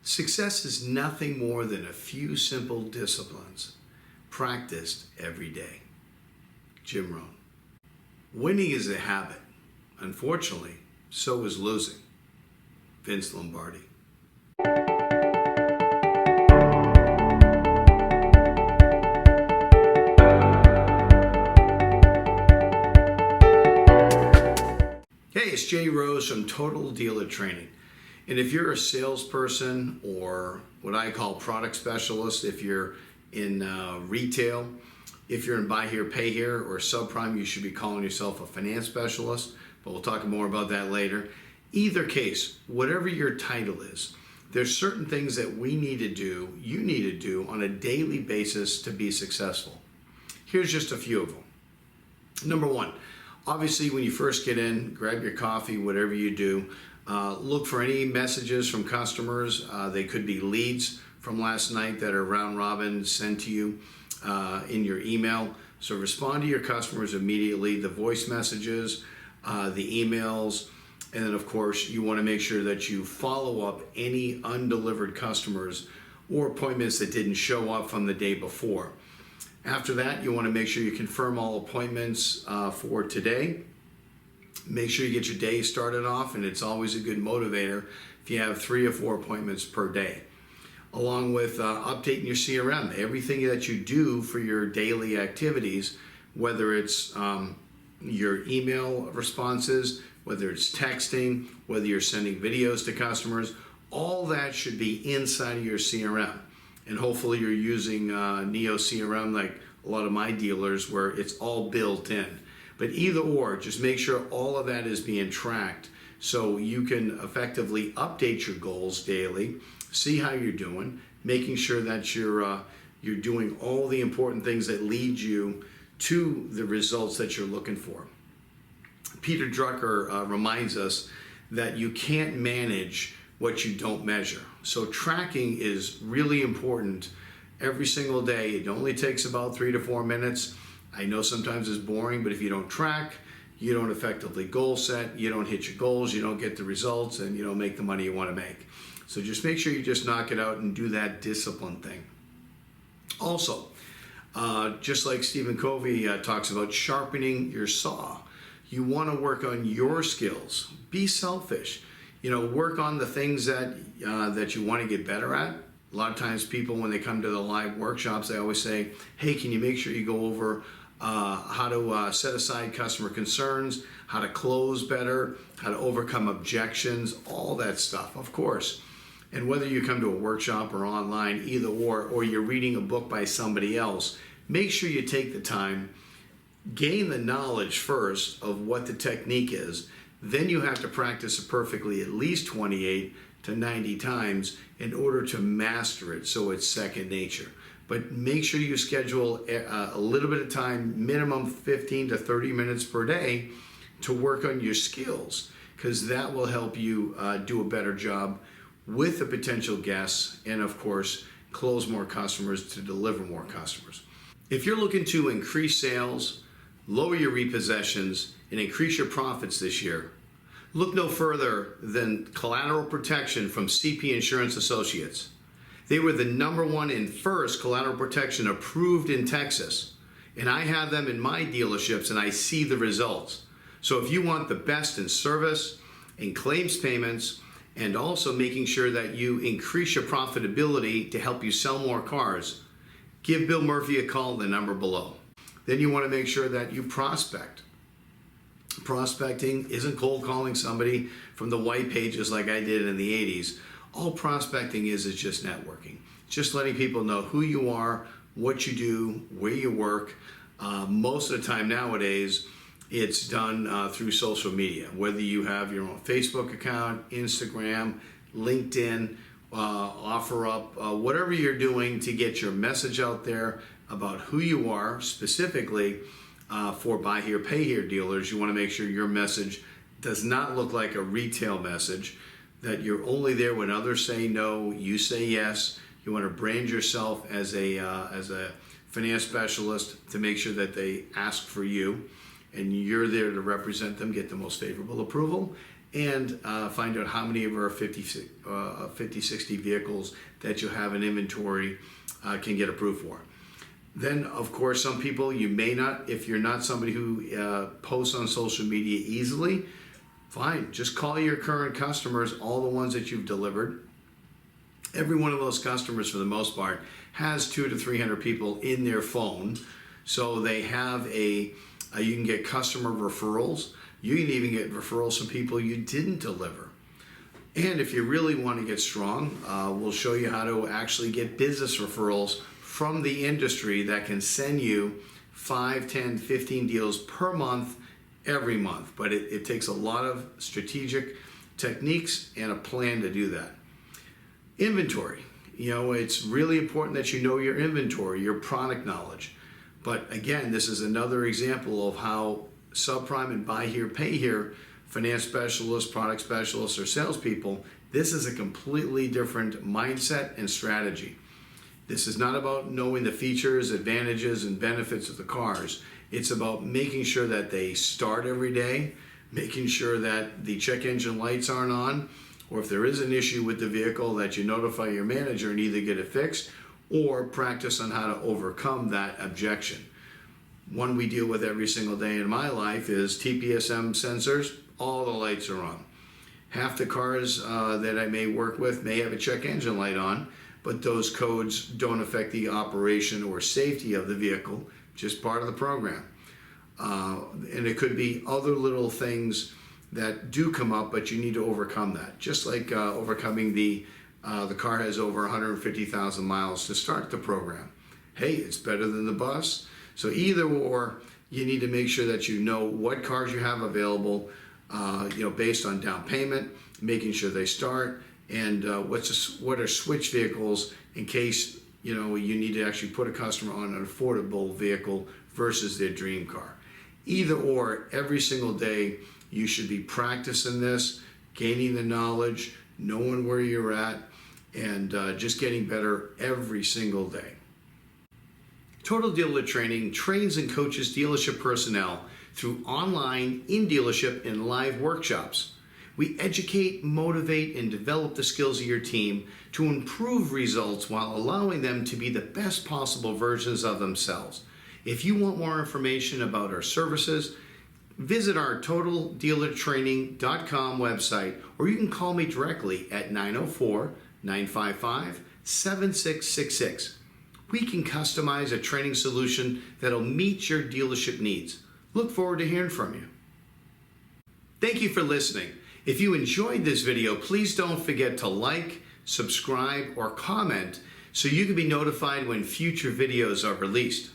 Success is nothing more than a few simple disciplines practiced every day. Jim Rohn. Winning is a habit. Unfortunately, so is losing. Vince Lombardi. Hey, it's Jay Rose from Total Dealer Training. And if you're a salesperson or what I call product specialist, if you're in retail, if you're in buy here, pay here, or subprime, you should be calling yourself a finance specialist, but we'll talk more about that later. Either case, whatever your title is, there's certain things that we need to do, you need to do on a daily basis to be successful. Here's just a few of them. Number one, obviously when you first get in, grab your coffee, whatever you do, look for any messages from customers. They could be leads from last night that are round robin sent to you in your email. So respond to your customers immediately, the voice messages, the emails, and then of course you want to make sure that you follow up any undelivered customers or appointments that didn't show up from the day before. After that, you want to make sure you confirm all appointments for today. Make sure you get your day started off, and it's always a good motivator if you have 3 or 4 appointments per day. Along with updating your CRM, everything that you do for your daily activities, whether it's your email responses, whether it's texting, whether you're sending videos to customers, all that should be inside of your CRM. And hopefully you're using Neo CRM like a lot of my dealers where it's all built in. But either or, just make sure all of that is being tracked so you can effectively update your goals daily, see how you're doing, making sure that you're doing all the important things that lead you to the results that you're looking for. Peter Drucker reminds us that you can't manage what you don't measure. So tracking is really important every single day. It only takes about 3 to 4 minutes. I know sometimes it's boring, but if you don't track, you don't effectively goal set, you don't hit your goals, you don't get the results, and you don't make the money you want to make. So just make sure you just knock it out and do that discipline thing. Also, just like Stephen Covey talks about sharpening your saw, you want to work on your skills. Be selfish. Work on the things that you want to get better at. A lot of times people, when they come to the live workshops, they always say, hey, can you make sure you go over how to set aside customer concerns, how to close better, how to overcome objections, all that stuff, of course. And whether you come to a workshop or online, either or you're reading a book by somebody else, make sure you take the time, gain the knowledge first of what the technique is. Then you have to practice it perfectly at least 28 to 90 times in order to master it so it's second nature. But make sure you schedule a little bit of time, minimum 15 to 30 minutes per day, to work on your skills, because that will help you do a better job with the potential guests and, of course, close more customers to deliver more customers. If you're looking to increase sales, lower your repossessions, and increase your profits this year, look no further than collateral protection from CP Insurance Associates. They were the #1 and first collateral protection approved in Texas. And I have them in my dealerships and I see the results. So if you want the best in service, in claims payments, and also making sure that you increase your profitability to help you sell more cars, give Bill Murphy a call, the number below. Then you want to make sure that you prospect. Prospecting isn't cold calling somebody from the white pages like I did in the 80s. All prospecting is just networking. Just letting people know who you are, what you do, where you work. Most of the time nowadays, it's done through social media. Whether you have your own Facebook account, Instagram, LinkedIn, OfferUp, whatever you're doing to get your message out there about who you are specifically. For buy here, pay here dealers, you want to make sure your message does not look like a retail message, that you're only there when others say no, you say yes. You want to brand yourself as a finance specialist to make sure that they ask for you and you're there to represent them, get the most favorable approval, and find out how many of our 50, 60 vehicles that you have in inventory can get approved for. Then, of course, some people you may not, if you're not somebody who posts on social media easily, fine, just call your current customers, all the ones that you've delivered. Every one of those customers, for the most part, has 200 to 300 people in their phone. So they have you can get customer referrals. You can even get referrals from people you didn't deliver. And if you really want to get strong, we'll show you how to actually get business referrals from the industry that can send you 5, 10, 15 deals per month, every month. But it takes a lot of strategic techniques and a plan to do that. Inventory. It's really important that you know your inventory, your product knowledge. But again, this is another example of how subprime and buy here, pay here, finance specialists, product specialists, or salespeople, this is a completely different mindset and strategy. This is not about knowing the features, advantages, and benefits of the cars. It's about making sure that they start every day, making sure that the check engine lights aren't on, or if there is an issue with the vehicle, that you notify your manager and either get it fixed or practice on how to overcome that objection. One we deal with every single day in my life is TPSM sensors. All the lights are on. Half the cars that I may work with may have a check engine light on, but those codes don't affect the operation or safety of the vehicle, just part of the program. And it could be other little things that do come up, but you need to overcome that. Just like overcoming the car has over 150,000 miles to start the program. Hey, it's better than the bus. So either or, you need to make sure that you know what cars you have available, based on down payment, making sure they start, and what are switch vehicles in case you need to actually put a customer on an affordable vehicle versus their dream car. Either or, every single day you should be practicing this, gaining the knowledge, knowing where you're at, and just getting better every single day. Total Dealer Training trains and coaches dealership personnel through online, in-dealership, and live workshops. We educate, motivate, and develop the skills of your team to improve results while allowing them to be the best possible versions of themselves. If you want more information about our services, visit our totaldealertraining.com website, or you can call me directly at 904-955-7666. We can customize a training solution that'll meet your dealership needs. Look forward to hearing from you. Thank you for listening. If you enjoyed this video, please don't forget to like, subscribe, or comment so you can be notified when future videos are released.